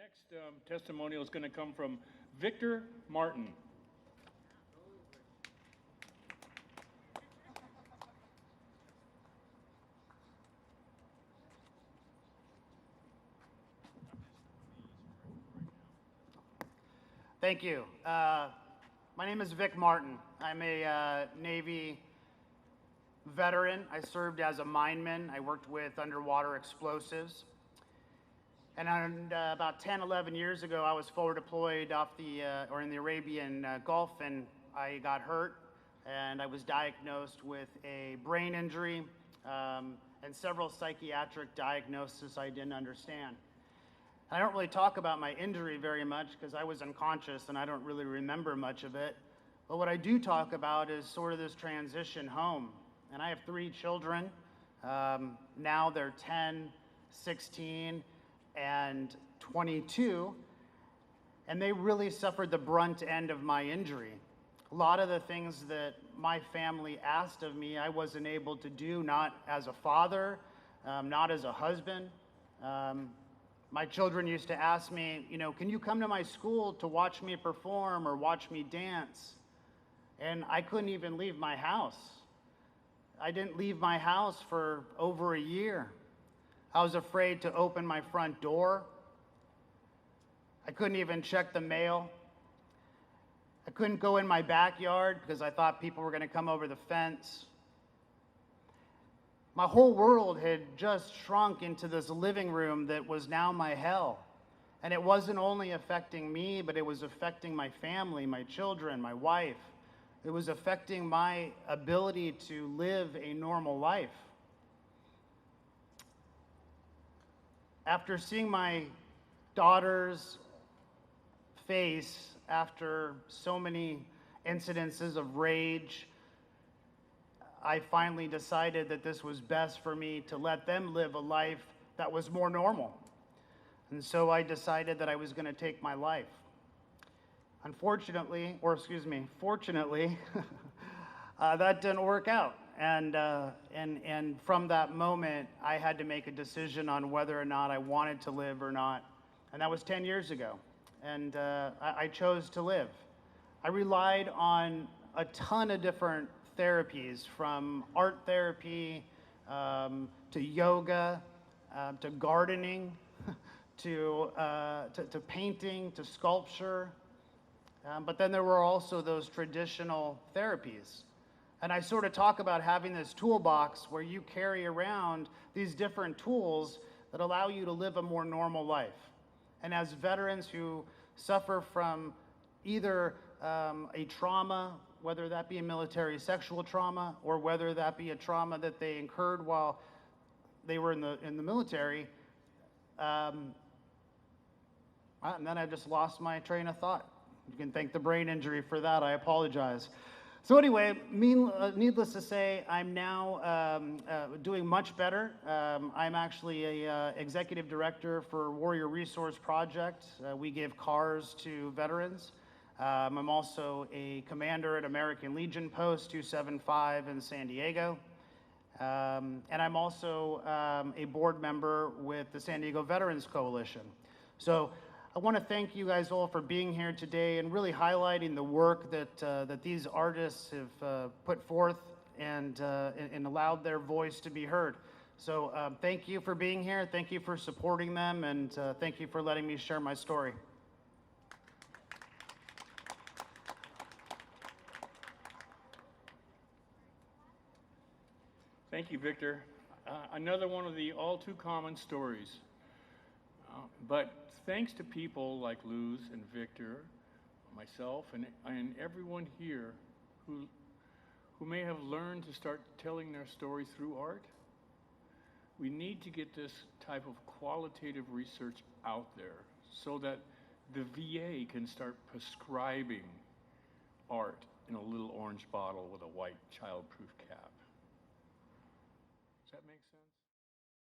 next testimonial is going to come from Victor Martin. Thank you. My name is Vic Martin. I'm a Navy veteran. I served as a mineman. I worked with underwater explosives. And about 10, 11 years ago, I was forward deployed in the Arabian Gulf, and I got hurt, and I was diagnosed with a brain injury and several psychiatric diagnoses I didn't understand. I don't really talk about my injury very much because I was unconscious and I don't really remember much of it. But what I do talk about is sort of this transition home. And I have 3 children. Now they're 10, 16, and 22. And they really suffered the brunt end of my injury. A lot of the things that my family asked of me, I wasn't able to do, not as a father, not as a husband. My children used to ask me, can you come to my school to watch me perform or watch me dance? And I couldn't even leave my house. I didn't leave my house for over a year. I was afraid to open my front door. I couldn't even check the mail. I couldn't go in my backyard because I thought people were going to come over the fence. My whole world had just shrunk into this living room that was now my hell. And it wasn't only affecting me, but it was affecting my family, my children, my wife. It was affecting my ability to live a normal life. After seeing my daughter's face after so many incidences of rage, I finally decided that this was best for me to let them live a life that was more normal. And so I decided that I was going to take my life. Fortunately, that didn't work out. And from that moment, I had to make a decision on whether or not I wanted to live or not. And that was 10 years ago. And I chose to live. I relied on a ton of different therapies, from art therapy to yoga to gardening to painting to sculpture. But then there were also those traditional therapies. And I sort of talk about having this toolbox where you carry around these different tools that allow you to live a more normal life. And as veterans who suffer from either a trauma, whether that be a military sexual trauma or whether that be a trauma that they incurred while they were in the military, and then I just lost my train of thought. You can thank the brain injury for that. I apologize. So anyway, needless to say, I'm now doing much better. I'm actually a executive director for Warrior Resource Project. We give cars to veterans. I'm also a commander at American Legion Post 275 in San Diego. And I'm also a board member with the San Diego Veterans Coalition. So I want to thank you guys all for being here today and really highlighting the work that these artists have put forth and allowed their voice to be heard. So thank you for being here. Thank you for supporting them, and thank you for letting me share my story. Thank you, Victor. Another one of the all too common stories. But thanks to people like Luz and Victor, myself, and everyone here who may have learned to start telling their story through art, we need to get this type of qualitative research out there so that the VA can start prescribing art in a little orange bottle with a white child-proof cap.